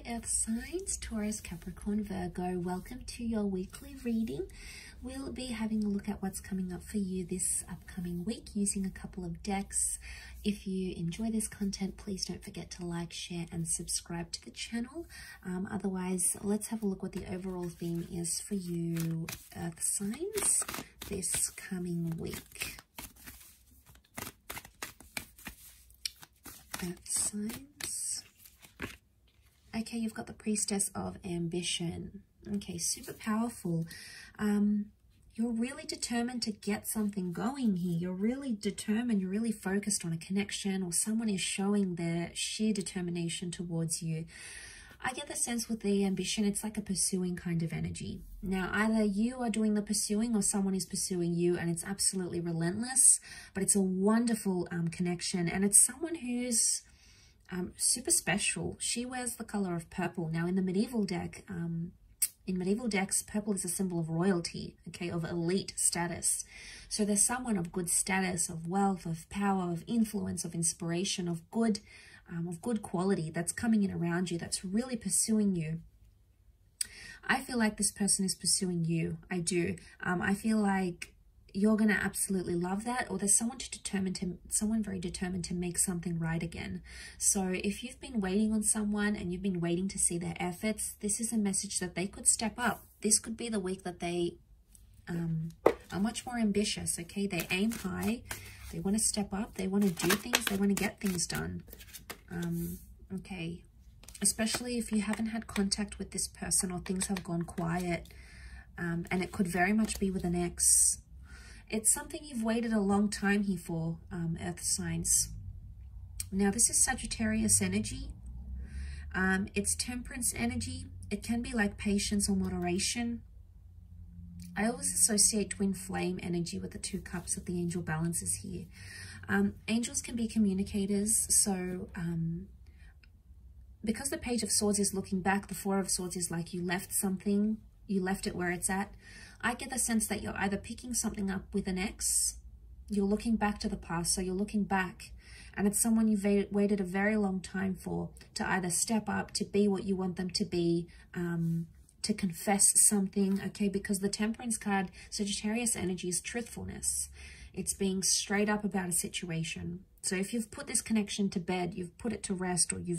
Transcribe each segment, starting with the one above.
Earth signs, Taurus, Capricorn, Virgo. Welcome to your weekly reading. We'll be having a look at what's coming up for you this upcoming week using a couple of decks. If you enjoy this content, please don't forget to like, share, and subscribe to the channel. Otherwise, let's have a look what the overall theme is for you, Earth signs, this coming week. Earth signs. Okay, you've got the Priestess of Ambition. Okay, super powerful. You're really determined to get something going here. You're really determined. You're really focused on a connection, or someone is showing their sheer determination towards you. I get the sense with the ambition, it's like a pursuing kind of energy. Now, either you are doing the pursuing or someone is pursuing you, and it's absolutely relentless, but it's a wonderful connection, and it's someone who's super special. She wears the color of purple. Now, in the medieval deck, in medieval decks, purple is a symbol of royalty, okay, of elite status. So there's someone of good status, of wealth, of power, of influence, of inspiration, of good quality that's coming in around you, that's really pursuing you. I feel like this person is pursuing you. I do. I feel like you're going to absolutely love that, or there's someone very determined to make something right again. So if you've been waiting on someone and you've been waiting to see their efforts, this is a message that they could step up. This could be the week that they are much more ambitious, okay? They aim high, they want to step up, they want to do things, they want to get things done. Okay, especially if you haven't had contact with this person or things have gone quiet, and it could very much be with an ex. It's something you've waited a long time here for, Earth signs. Now, this is Sagittarius energy. It's Temperance energy. It can be like patience or moderation. I always associate twin flame energy with the 2 cups that the angel balances here. Angels can be communicators. So because the Page of Swords is looking back, the 4 of Swords is like you left something, you left it where it's at. I get the sense that you're either picking something up with an ex, you're looking back to the past, so you're looking back, and it's someone you've waited a very long time for, to either step up, to be what you want them to be, to confess something, okay? Because the Temperance card, Sagittarius energy, is truthfulness. It's being straight up about a situation. So if you've put this connection to bed, you've put it to rest, or you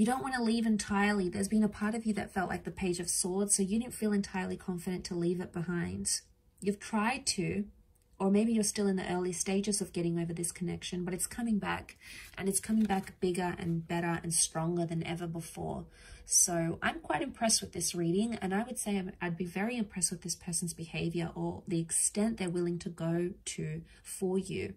don't want to leave entirely. There's been a part of you that felt like the Page of Swords, so you didn't feel entirely confident to leave it behind. You've tried to, or maybe you're still in the early stages of getting over this connection, but it's coming back, and it's coming back bigger and better and stronger than ever before. So I'm quite impressed with this reading, and I would say I'd be very impressed with this person's behavior or the extent they're willing to go to for you.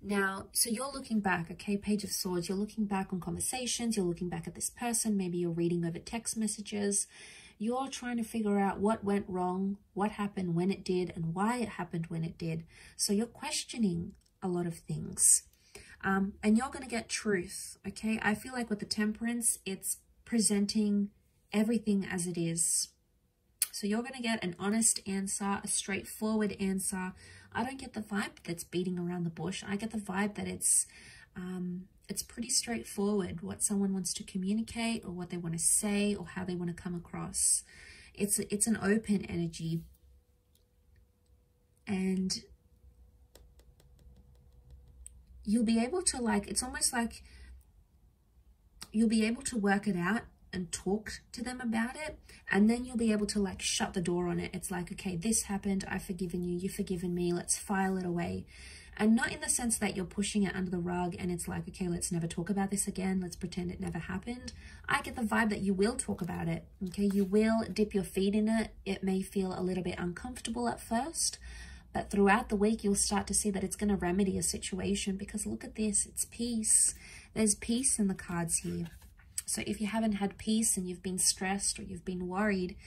Now, so you're looking back, okay, Page of Swords, you're looking back on conversations, you're looking back at this person, maybe you're reading over text messages, you're trying to figure out what went wrong, what happened when it did, and why it happened when it did. So you're questioning a lot of things, and you're going to get truth, okay? I feel like with the Temperance, it's presenting everything as it is. So you're going to get an honest answer, a straightforward answer. I don't get the vibe that's beating around the bush. I get the vibe that it's pretty straightforward what someone wants to communicate, or what they want to say, or how they want to come across. It's an open energy, and you'll be able to, like, it's almost like you'll be able to work it out and talk to them about it, and then you'll be able to, like, shut the door on it. It's like, okay, this happened, I've forgiven you, you've forgiven me, let's file it away. And not in the sense that you're pushing it under the rug and it's like, okay, let's never talk about this again, let's pretend it never happened. I get the vibe that you will talk about it, okay? You will dip your feet in it. It may feel a little bit uncomfortable at first, but throughout the week you'll start to see that it's going to remedy a situation, because look at this, it's peace. There's peace in the cards here. So if you haven't had peace and you've been stressed or you've been worried,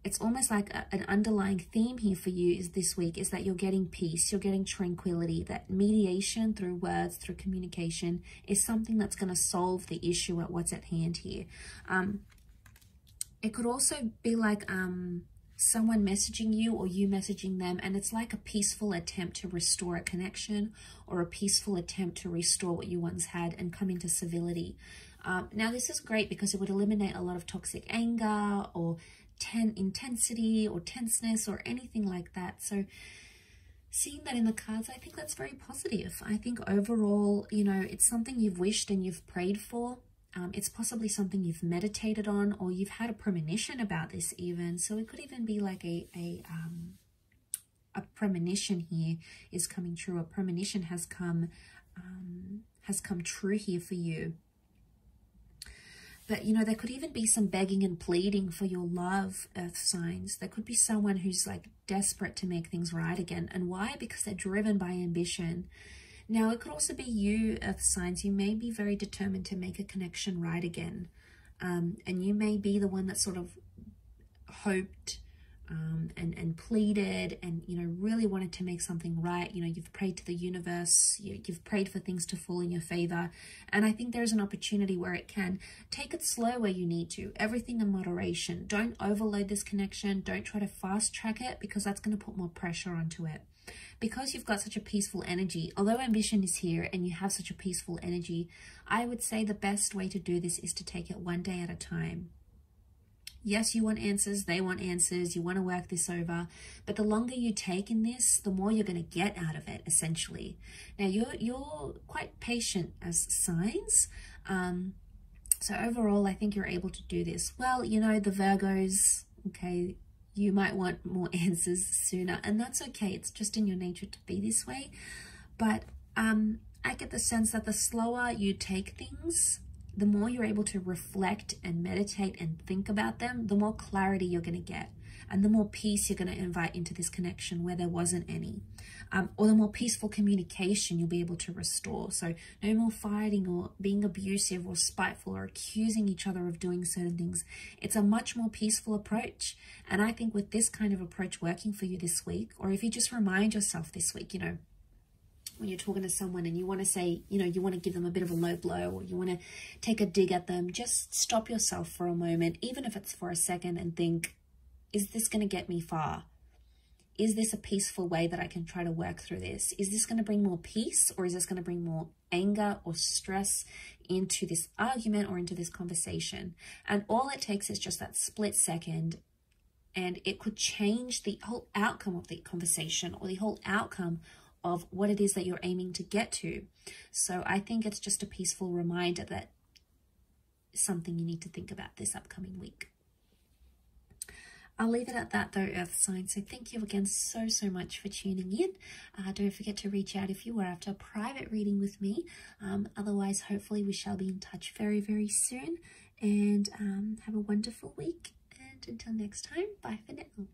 it's almost like an underlying theme here for you is this week is that you're getting peace, you're getting tranquility, that mediation through words, through communication is something that's going to solve the issue at what's at hand here. It could also be like someone messaging you or you messaging them, and it's like a peaceful attempt to restore a connection or a peaceful attempt to restore what you once had and come into civility. Now, this is great because it would eliminate a lot of toxic anger or intensity or tenseness or anything like that. So seeing that in the cards, I think that's very positive. I think overall, you know, it's something you've wished and you've prayed for. It's possibly something you've meditated on, or you've had a premonition about this even. So it could even be like a premonition here is coming true. A premonition has come true here for you. But, you know, there could even be some begging and pleading for your love, earth signs. There could be someone who's like desperate to make things right again. And why? Because they're driven by ambition. Now, it could also be you, earth signs. You may be very determined to make a connection right again. And you may be the one that sort of hoped and pleaded and, you know, really wanted to make something right. You know, you've prayed to the universe. You've prayed for things to fall in your favor. And I think there's an opportunity where it can. Take it slow where you need to. Everything in moderation. Don't overload this connection. Don't try to fast track it, because that's going to put more pressure onto it. Because you've got such a peaceful energy, although ambition is here and you have such a peaceful energy, I would say the best way to do this is to take it one day at a time. Yes, you want answers, they want answers, you want to work this over, but the longer you take in this, the more you're going to get out of it, essentially. Now, you're quite patient as signs, so overall, I think you're able to do this. Well, you know, the Virgos, okay, you might want more answers sooner, and that's okay. It's just in your nature to be this way. But I get the sense that the slower you take things, the more you're able to reflect and meditate and think about them, the more clarity you're going to get, and the more peace you're going to invite into this connection where there wasn't any, or the more peaceful communication you'll be able to restore. So no more fighting or being abusive or spiteful or accusing each other of doing certain things. It's a much more peaceful approach. And I think with this kind of approach working for you this week, or if you just remind yourself this week, you know, when you're talking to someone and you want to say, you know, you want to give them a bit of a low blow, or you want to take a dig at them, just stop yourself for a moment, even if it's for a second, and think, is this going to get me far? Is this a peaceful way that I can try to work through this? Is this going to bring more peace, or is this going to bring more anger or stress into this argument or into this conversation? And all it takes is just that split second, and it could change the whole outcome of the conversation, or the whole outcome of what it is that you're aiming to get to. So I think it's just a peaceful reminder that something you need to think about this upcoming week. I'll leave it at that though, earth signs. So thank you again so much for tuning in. Don't forget to reach out if you are after a private reading with me. Otherwise, hopefully we shall be in touch very soon. And have a wonderful week. And until next time, bye for now.